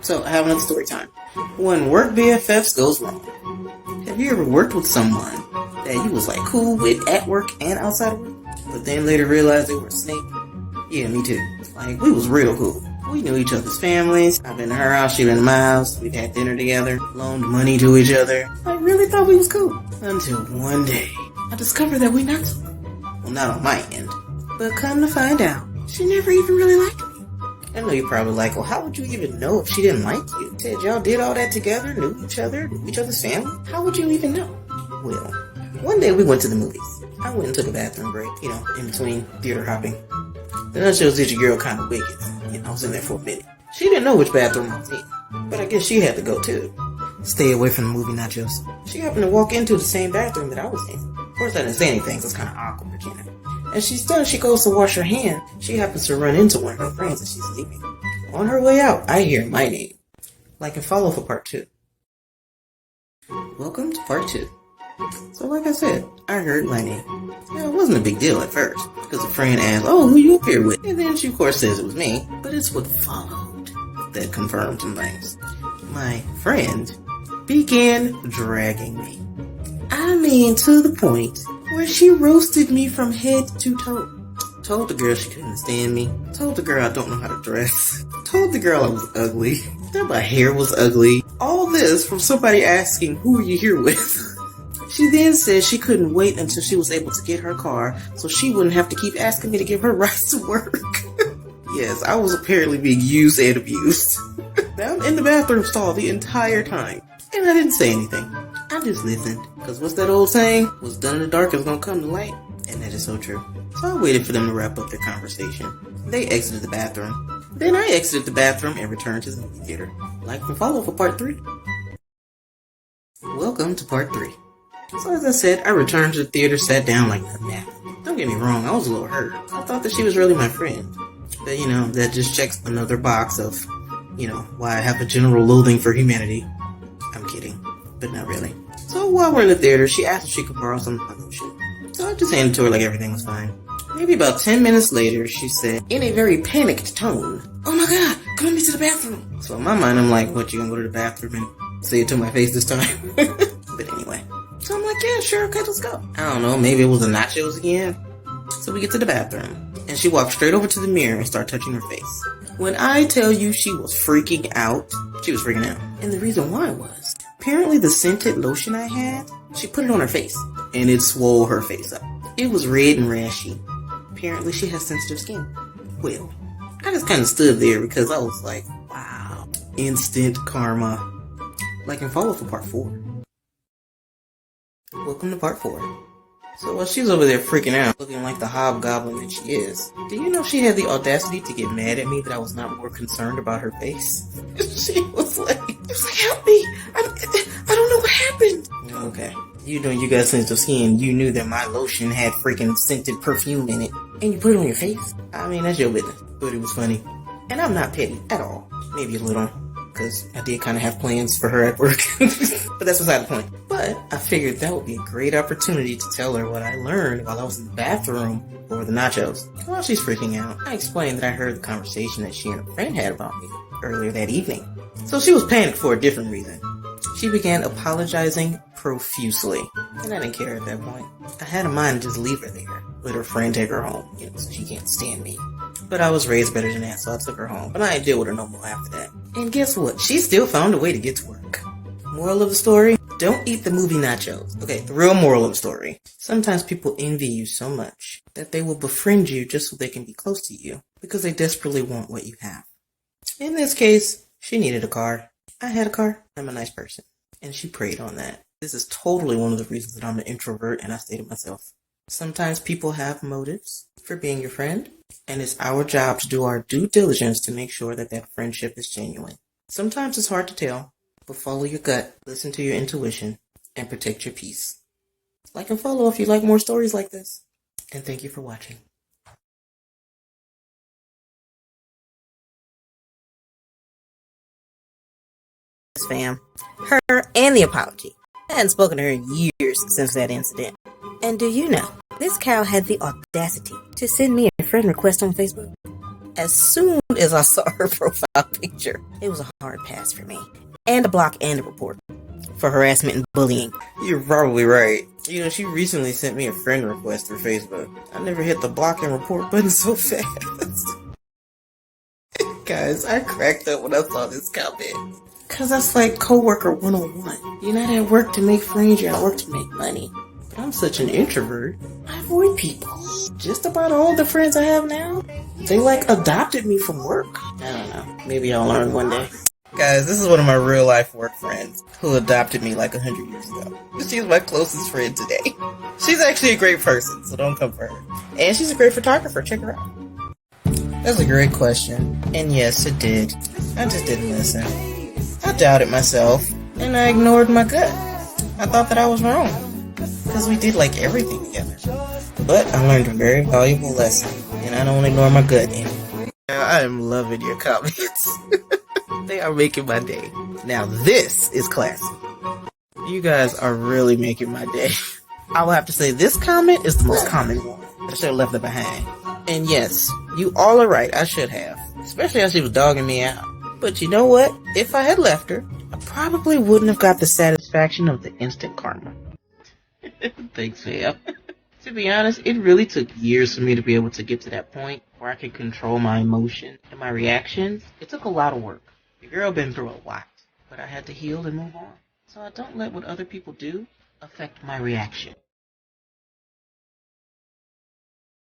So I have another story time. When work BFFs goes wrong. Have you ever worked with someone that you was like cool with at work and outside of work, but then later realized they were a snake? Yeah, me too. Like, we was real cool. We knew each other's families. I've been to her house, she been to my house. We'd had dinner together, loaned money to each other. I really thought we was cool. Until one day, I discovered that we not so cool. Well, not on my end. But come to find out, she never even really liked me. I know you're probably like, well, how would you even know if she didn't like you? Said y'all did all that together, knew each other's family? How would you even know? Well, one day we went to the movies. I went and took a bathroom break, in between theater hopping. Then that shows that your girl kind of wicked. I was in there for a minute. She didn't know which bathroom I was in, but I guess she had to go too. Stay away from the movie nachos. She happened to walk into the same bathroom that I was in. Of course, I didn't say anything, so it's kind of awkward, As she's done, she goes to wash her hand. She happens to run into one of her friends as she's leaving. On her way out, I hear my name. Like and follow for part 2. Welcome to part 2. So like I said, I heard my name. It wasn't a big deal at first, because a friend asked, oh, who you up here with? And then she of course says it was me, but it's what followed that confirmed some things. My friend began dragging me. I mean, to the point where she roasted me from head to toe. Told the girl she couldn't stand me. Told the girl I don't know how to dress. Told the girl I was ugly. That my hair was ugly. All this from somebody asking, who are you here with? She then said she couldn't wait until she was able to get her car so she wouldn't have to keep asking me to give her rides to work. Yes, I was apparently being used and abused. I'm in the bathroom stall the entire time. And I didn't say anything. I just listened. Because what's that old saying? What's done in the dark is gonna come to light. And that is so true. So I waited for them to wrap up their conversation. They exited the bathroom. Then I exited the bathroom and returned to the movie theater. Like and follow for part 3. Welcome to part 3. So as I said, I returned to the theater, sat down like nothing happened. Don't get me wrong, I was a little hurt. I thought that she was really my friend. But that just checks another box of, why I have a general loathing for humanity. I'm kidding, but not really. So while we're in the theater, she asked if she could borrow some of my lotion. So I just handed to her like everything was fine. Maybe about 10 minutes later, she said, in a very panicked tone, oh my god, come with me to the bathroom. So in my mind, I'm like, what, you gonna go to the bathroom and say it to my face this time? But anyway. So I'm like, yeah, sure, okay, let's go. I don't know, maybe it was the nachos again. So we get to the bathroom, and she walked straight over to the mirror and started touching her face. When I tell you she was freaking out, she was freaking out. And the reason why was, apparently the scented lotion I had, she put it on her face, and it swole her face up. It was red and rashy. Apparently she has sensitive skin. Well, I just kind of stood there because I was like, wow, instant karma. Like and follow for part 4. Welcome to part 4. So while she's over there freaking out, looking like the hobgoblin that she is, do you know she had the audacity to get mad at me that I was not more concerned about her face? She was like, help me! I don't know what happened! Okay. You know you got sensitive skin, you knew that my lotion had freaking scented perfume in it, and you put it on your face? I mean, that's your business. But it was funny. And I'm not petty at all. Maybe a little. Because I did kind of have plans for her at work. But that's beside the point. But I figured that would be a great opportunity to tell her what I learned while I was in the bathroom over the nachos. While she's freaking out, I explained that I heard the conversation that she and a friend had about me earlier that evening. So she was panicked for a different reason. She began apologizing profusely. And I didn't care at that point. I had in mind to just leave her there. Let her friend take her home, so she can't stand me. But I was raised better than that, so I took her home. But I didn't deal with her no more after that. And guess what? She still found a way to get to work. Moral of the story? Don't eat the movie nachos. Okay, the real moral of the story. Sometimes people envy you so much that they will befriend you just so they can be close to you because they desperately want what you have. In this case, she needed a car. I had a car. I'm a nice person. And she preyed on that. This is totally one of the reasons that I'm an introvert and I stay to myself. Sometimes people have motives for being your friend, and it's our job to do our due diligence to make sure that that friendship is genuine. Sometimes it's hard to tell, but follow your gut, listen to your intuition, and protect your peace. Like and follow if you like more stories like this. And thank you for watching. Fam, her and the apology. I hadn't spoken to her in years since that incident. And do you know, this cow had the audacity to send me a friend request on Facebook. as soon as I saw her profile picture. It was a hard pass for me. And a block and a report for harassment and bullying. You're probably right. You know, she recently sent me a friend request through Facebook. I never hit the block and report button so fast. Guys, I cracked up when I saw this comment. Cause that's like coworker 101. You're not at work to make friends, you're at work to make money. But I'm such an introvert. I avoid people. Just about all the friends I have now, they like adopted me from work. I don't know. Maybe I'll learn one day. Guys, this is one of my real life work friends who adopted me like 100 years ago. She's my closest friend today. She's actually a great person, so don't come for her. And she's a great photographer. Check her out. That's a great question. And yes, it did. I just didn't listen. I doubted myself, and I ignored my gut. I thought that I was wrong, because we did like everything together. But I learned a very valuable lesson, and I don't ignore my gut anymore. I am loving your comments. They are making my day. Now this is classy. You guys are really making my day. I will have to say this comment is the most common one. I should have left it behind. And yes, you all are right, I should have. Especially as she was dogging me out. But you know what? If I had left her, I probably wouldn't have got the satisfaction of the instant karma. Thanks, fam. To be honest, it really took years for me to be able to get to that point where I could control my emotion and my reactions. It took a lot of work. The girl been through a lot, but I had to heal and move on. So I don't let what other people do affect my reaction.